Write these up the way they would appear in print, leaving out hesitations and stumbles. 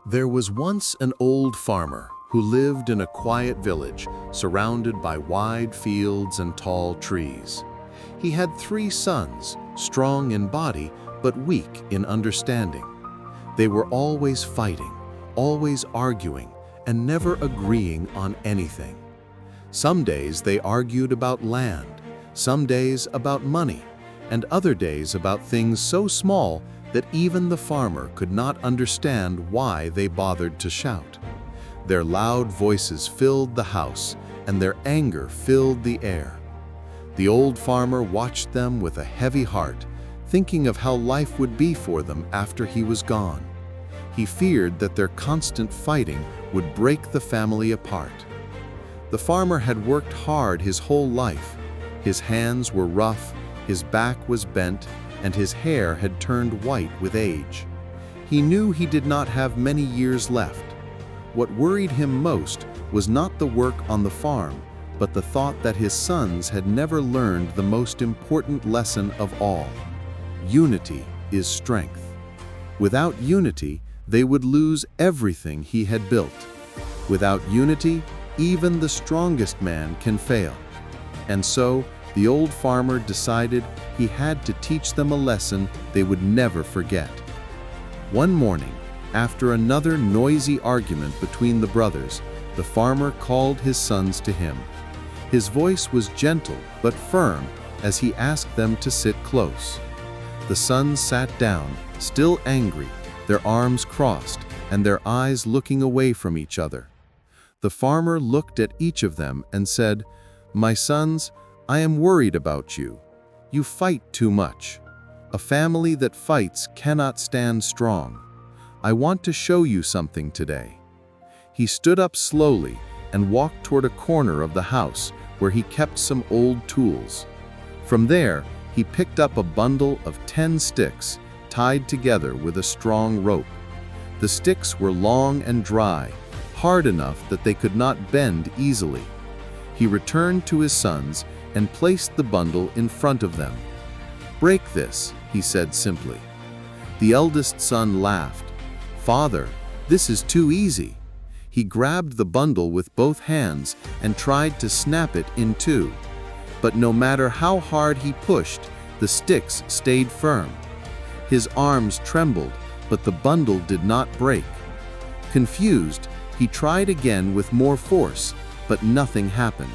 There was once an old farmer who lived in a quiet village surrounded by wide fields and tall trees. He had 3 sons, strong in body but weak in understanding. They were always fighting, always arguing, and never agreeing on anything. Some days they argued about land, some days about money, and other days about things so small that even the farmer could not understand why they bothered to shout. Their loud voices filled the house, and their anger filled the air. The old farmer watched them with a heavy heart, thinking of how life would be for them after he was gone. He feared that their constant fighting would break the family apart. The farmer had worked hard his whole life. His hands were rough, his back was bent, and his hair had turned white with age. He knew he did not have many years left. What worried him most was not the work on the farm, but the thought that his sons had never learned the most important lesson of all. Unity is strength. Without unity, they would lose everything he had built. Without unity, even the strongest man can fail. And so, the old farmer decided he had to teach them a lesson they would never forget. One morning, after another noisy argument between the brothers, the farmer called his sons to him. His voice was gentle but firm as he asked them to sit close. The sons sat down, still angry, their arms crossed, and their eyes looking away from each other. The farmer looked at each of them and said, "My sons, I am worried about you. You fight too much. A family that fights cannot stand strong. I want to show you something today." He stood up slowly and walked toward a corner of the house where he kept some old tools. From there, he picked up a bundle of 10 sticks tied together with a strong rope. The sticks were long and dry, hard enough that they could not bend easily. He returned to his sons and placed the bundle in front of them. "Break this," he said simply. The eldest son laughed. "Father, this is too easy." He grabbed the bundle with both hands and tried to snap it in 2. But no matter how hard he pushed, the sticks stayed firm. His arms trembled, but the bundle did not break. Confused, he tried again with more force, but nothing happened.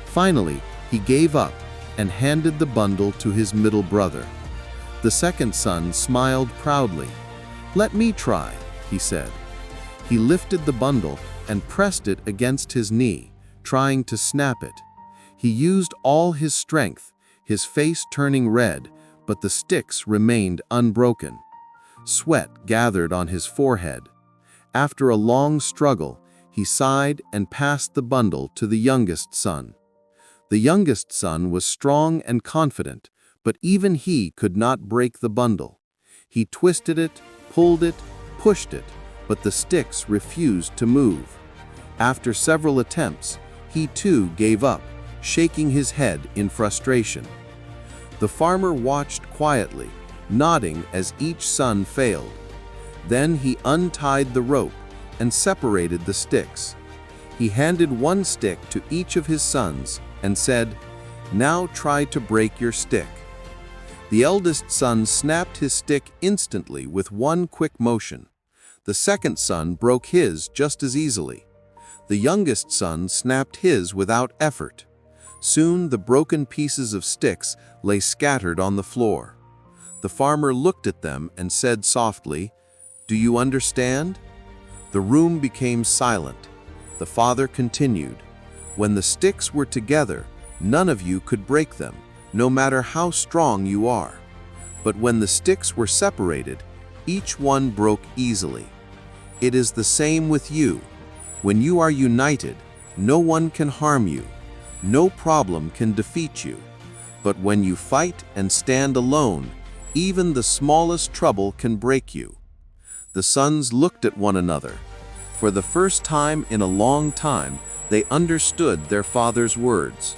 Finally, he gave up and handed the bundle to his middle brother. The second son smiled proudly. "Let me try," he said. He lifted the bundle and pressed it against his knee, trying to snap it. He used all his strength, his face turning red, but the sticks remained unbroken. Sweat gathered on his forehead. After a long struggle, he sighed and passed the bundle to the youngest son. The youngest son was strong and confident, but even he could not break the bundle. He twisted it, pulled it, pushed it, but the sticks refused to move. After several attempts, he too gave up, shaking his head in frustration. The farmer watched quietly, nodding as each son failed. Then he untied the rope and separated the sticks. He handed one stick to each of his sons and said, "Now try to break your stick." The eldest son snapped his stick instantly with one quick motion. The second son broke his just as easily. The youngest son snapped his without effort. Soon the broken pieces of sticks lay scattered on the floor. The farmer looked at them and said softly, "Do you understand?" The room became silent. The father continued, "When the sticks were together, none of you could break them, no matter how strong you are. But when the sticks were separated, each one broke easily. It is the same with you. When you are united, no one can harm you. No problem can defeat you. But when you fight and stand alone, even the smallest trouble can break you." The sons looked at one another. For the first time in a long time, they understood their father's words.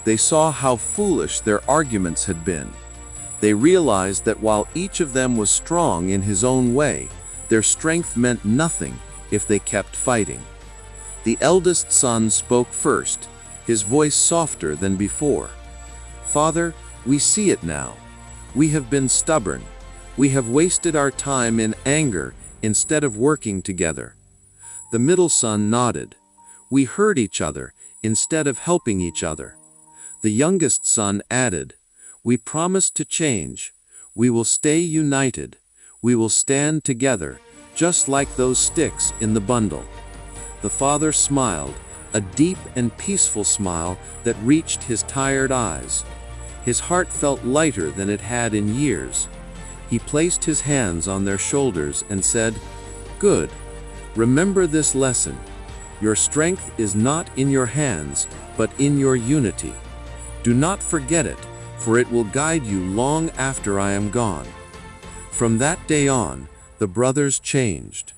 They saw how foolish their arguments had been. They realized that while each of them was strong in his own way, Their strength meant nothing if they kept fighting. The eldest son spoke first, his voice softer than before. "Father, we see it now. We have been stubborn. We have wasted our time in anger instead of working together." The middle son nodded. "We hurt each other instead of helping each other." The youngest son added, "We promised to change. We will stay united. We will stand together, just like those sticks in the bundle." The father smiled, a deep and peaceful smile that reached his tired eyes. His heart felt lighter than it had in years. He placed his hands on their shoulders and said, "Good. Remember this lesson. Your strength is not in your hands, but in your unity. Do not forget it, for it will guide you long after I am gone." From that day on, the brothers changed.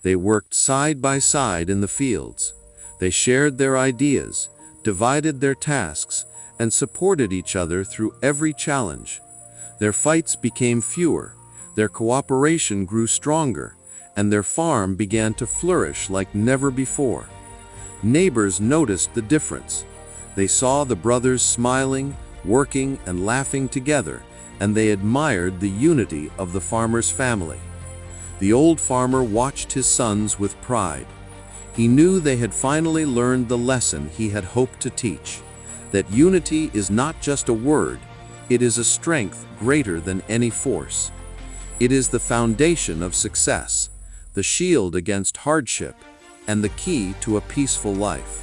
They worked side by side in the fields. They shared their ideas, divided their tasks, and supported each other through every challenge. Their fights became fewer, their cooperation grew stronger, and their farm began to flourish like never before. Neighbors noticed the difference. They saw the brothers smiling, working, and laughing together, and they admired the unity of the farmer's family. The old farmer watched his sons with pride. He knew they had finally learned the lesson he had hoped to teach, that unity is not just a word, it is a strength greater than any force. It is the foundation of success, the shield against hardship, and the key to a peaceful life.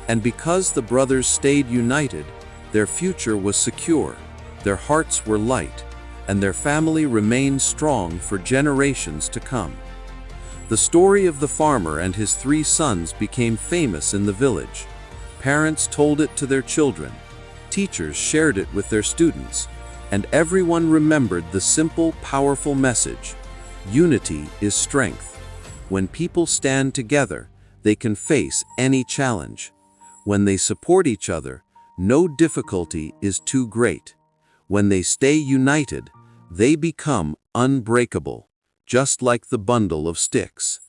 And because the brothers stayed united, their future was secure, their hearts were light, and their family remained strong for generations to come. The story of the farmer and his 3 sons became famous in the village. Parents told it to their children, teachers shared it with their students, and everyone remembered the simple, powerful message: unity is strength. When people stand together, they can face any challenge. When they support each other, no difficulty is too great. When they stay united, they become unbreakable, just like the bundle of sticks.